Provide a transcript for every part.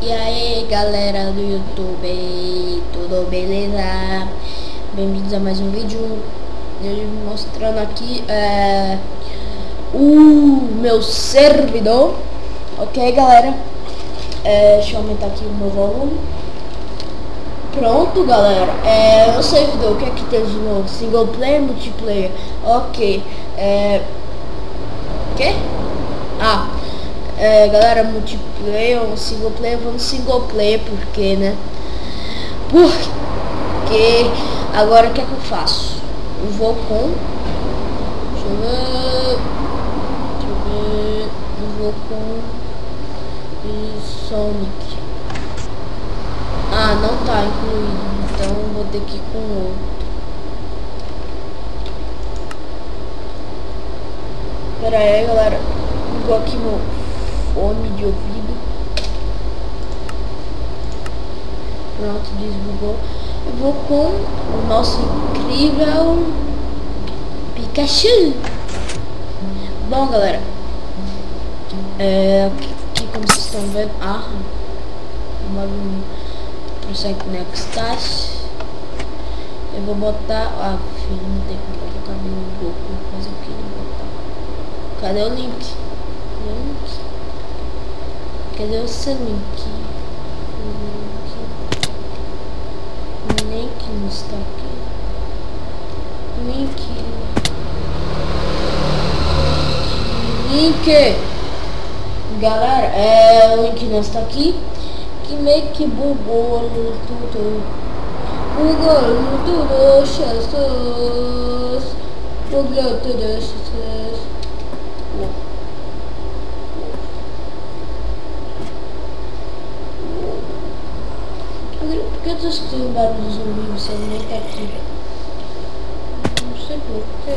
E aí galera do YouTube, tudo beleza? Bem-vindos a mais um vídeo. Eu mostrando aqui o meu servidor. Ok galera, deixa eu aumentar aqui o meu volume. Pronto galera, o servidor, o que é que tem de novo? Single player, multiplayer. Ok, o que? Galera, multiplayer ou single player, vamos single player, porque, né? Porque agora o que é que eu faço? Eu vou com... Deixa eu ver... Eu vou com... Sonic. Não tá incluído, então eu vou ter que ir com outro. Pera aí, galera. Vou aqui no fone de ouvido. Pronto, desbugou. Eu vou com o nosso incrível Pikachu. Bom galera, aqui como vocês estão vendo, prossegue next task. Eu vou botar, filho, não tem como botar no Goku, mas eu queria botar. Cadê o link? Cadê o seu link? O link não está aqui. Link. Galera, o link não está aqui. Que meio que bugou tudo. Bugou tudo. Por que eu tô escutando um barulho de zumbi? Você nem tá aqui. Não sei porquê.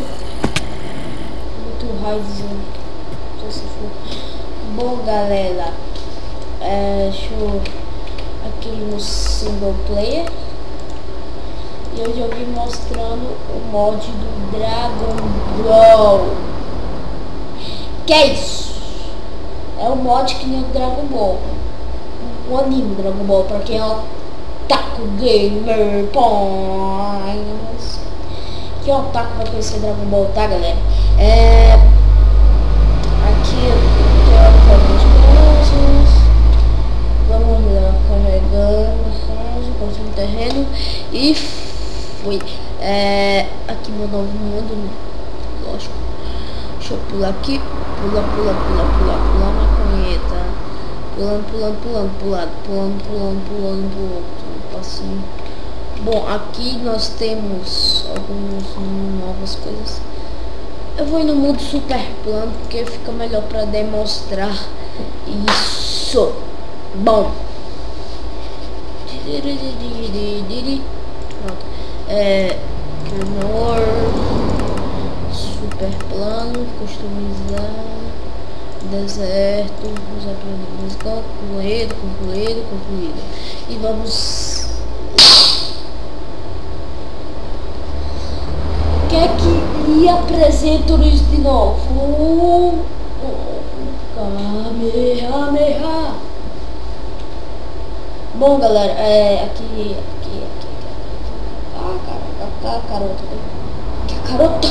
Muito raizão. Se for. Bom galera, deixa eu aqui no single player. E hoje eu vim mostrando o mod do Dragon Ball. Que é isso? É o mod que nem o Dragon Ball. O anime Dragon Ball, pra quem é otaku gamer, points. Que é otaku vai conhecer Dragon Ball, tá galera? Aqui eu tô algumas coisas. Vamos lá, carregando, construindo terreno e fui. Aqui meu novo mundo, lógico. Deixa eu pular aqui, pular maconheta. Pulando, passinho. Bom, aqui nós temos algumas novas coisas. Eu vou ir no mundo super plano porque fica melhor para demonstrar isso. Bom, pronto. Menor, super plano, customizar, deserto, usar concluído. E vamos. Quer que apresento-lhes de novo? Kamehameha. Bom galera, aqui. Carota.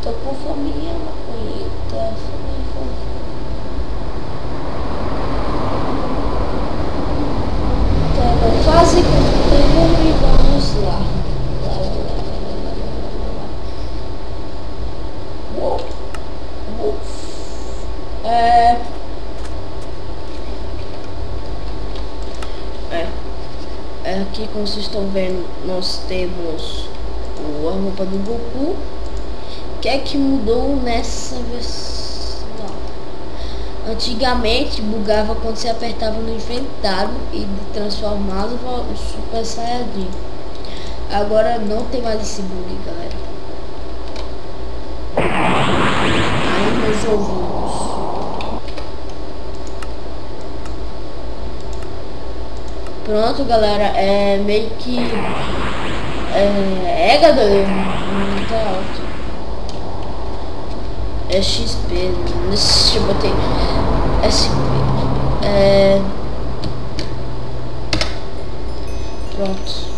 Tô com fominha, maconheta. Fase com terreno e vamos lá. Aqui como vocês estão vendo, nós temos a roupa do Goku. O que é que mudou nessa versão? Antigamente bugava quando você apertava no inventário e transformava o Super Saiyajin. Agora não tem mais esse bug, galera. Aí meus ouvidos. Pronto galera, meio que galera, tá alto. É XP. Deixa eu botar SP. Pronto.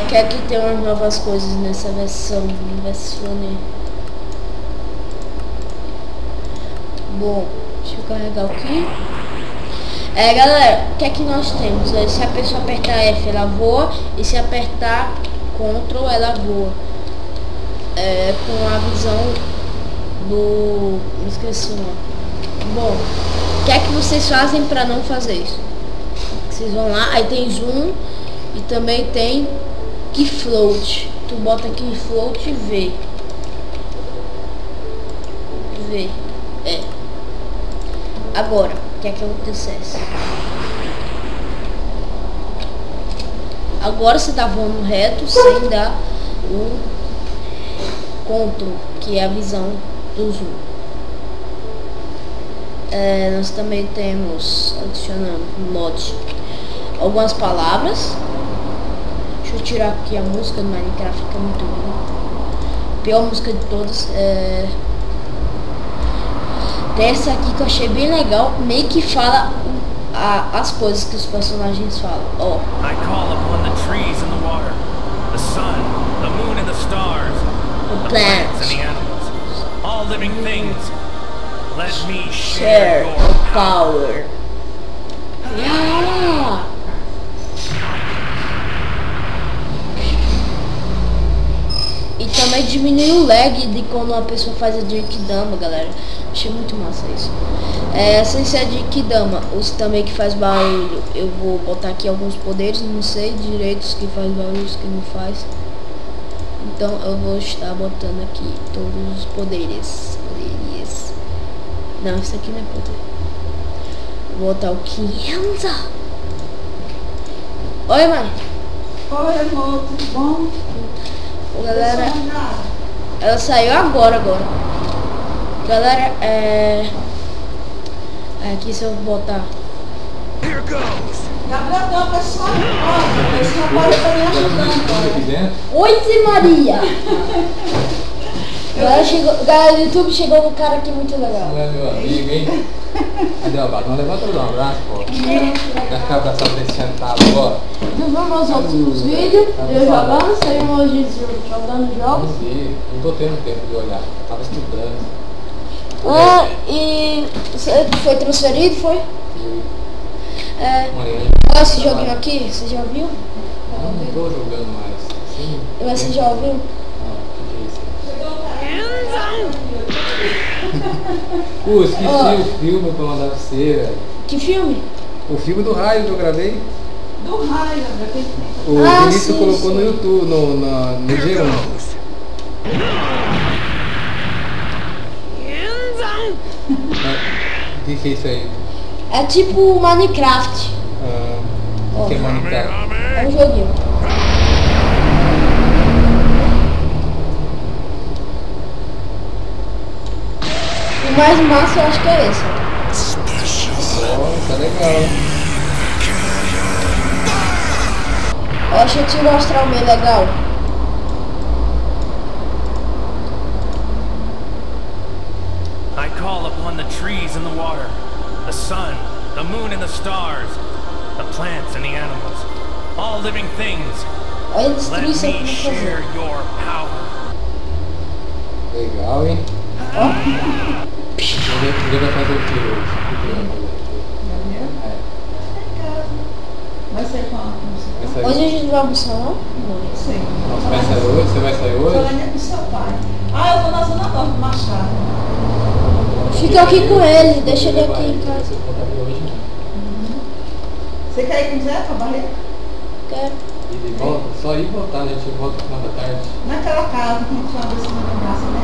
Quer que tenha umas novas coisas nessa versão. Bom, deixa eu carregar aqui. Galera, o que é que nós temos? Se a pessoa apertar F, ela voa. E se apertar Ctrl, ela voa. Com a visão do... Me esqueci o nome. Bom, o que é que vocês fazem para não fazer isso? Vocês vão lá, aí tem zoom e também tem key float. Tu bota key float e vê. Agora, o que é que acontece? Agora você tá voando reto sem dar o Ctrl, que é a visão do zoom. Nós também temos, adicionando mod, algumas palavras. Deixa eu tirar aqui a música do Minecraft, fica muito boa. Pior música de todas. Tem essa aqui que eu achei bem legal, meio que fala as coisas que os personagens falam. Ó. I call upon the trees and the water, the sun, the moon and the stars, the plants and the animals, all living things. Let me share your power. Yeah. E também diminui o lag de quando uma pessoa faz a Genkidama, galera. Achei muito massa isso. Sem ser Genkidama, os também que faz barulho. Eu vou botar aqui alguns poderes, não sei direito os que faz barulho, os que não faz. Então eu vou estar botando aqui todos os poderes. Não, isso aqui não é poder. Vou botar o 500. Oi, mãe. Oi, amor, tudo bom? Galera, ela saiu agora. Galera, aqui se eu botar. Here goes. Gabriel, tem uma pessoa nova. Esse rapaz tá me ajudando. Oi, Zé Maria. Galera do YouTube, chegou um cara aqui muito legal. Não é meu amigo, hein? Cadê o abraço? Não levanta um abraço, pô. Vai ficar abraçado desse sentado agora. Tu viu meus outros vídeos? Eu jogando, saiu hoje jogando jogos. Não tô tendo tempo de olhar. Tava estudando. E você foi transferido, foi? Amanhã. Olha esse joguinho aqui, você já viu? Não tô jogando mais. Sim. Mas você já ouviu? Esqueci o filme pra mandar pra você, velho. Que filme? O filme do raio que eu gravei. Do raio, Gabriel. O Vinícius colocou no YouTube, no G1. O que é isso aí? É tipo Minecraft. O que é Minecraft? É um joguinho. O mais massa eu acho que é esse. Tá legal. Deixa eu te mostrar o meio legal. I call upon the trees and the water, the sun, the moon and the stars, the plants and the animals, all living things. Olha a Let destruição que me eu vou share fazer. your power. Legal, hein? Ele vai fazer o que hoje? Vai ser quando? Hoje a gente vai almoçar, não? Não sei. Vai sair hoje? Você vai sair hoje? Falando com seu pai. Eu vou na Zona Norte do Machado. Fica aqui com ele, deixa ele aqui em casa. Você quer ir com o Zé pra Barreira? Quero. E volta, só ir voltar, a gente volta no final da tarde. Naquela casa que a gente foi uma vez na graça, né?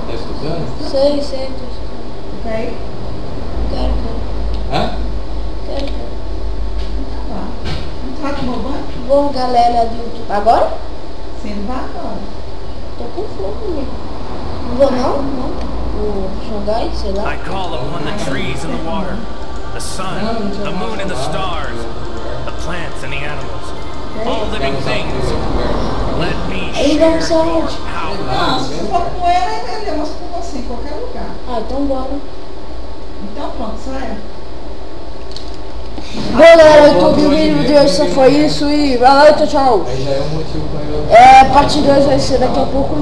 Tá escutando? Sei, tô escutando. Quer ir? Quero. Hã? Quero. Tá lá. Não vai tomar banho? Bom, galera do YouTube. Agora? Sim, não vai agora. Tô com fome. Não vou não? Não. Vou jogar aí, sei lá. I call upon the trees and the water, the sun, the moon and the stars, the plants and the animals, all living things. Let me vamos ser onde? Não, se for com ele demos com você em qualquer lugar. Ah, então bora. Então pronto, saia. Bom, galera, o vídeo de hoje só foi isso e valeu, tchau, tchau. Aí já é um motivo pra eu... Parte 2 vai ser daqui a pouco.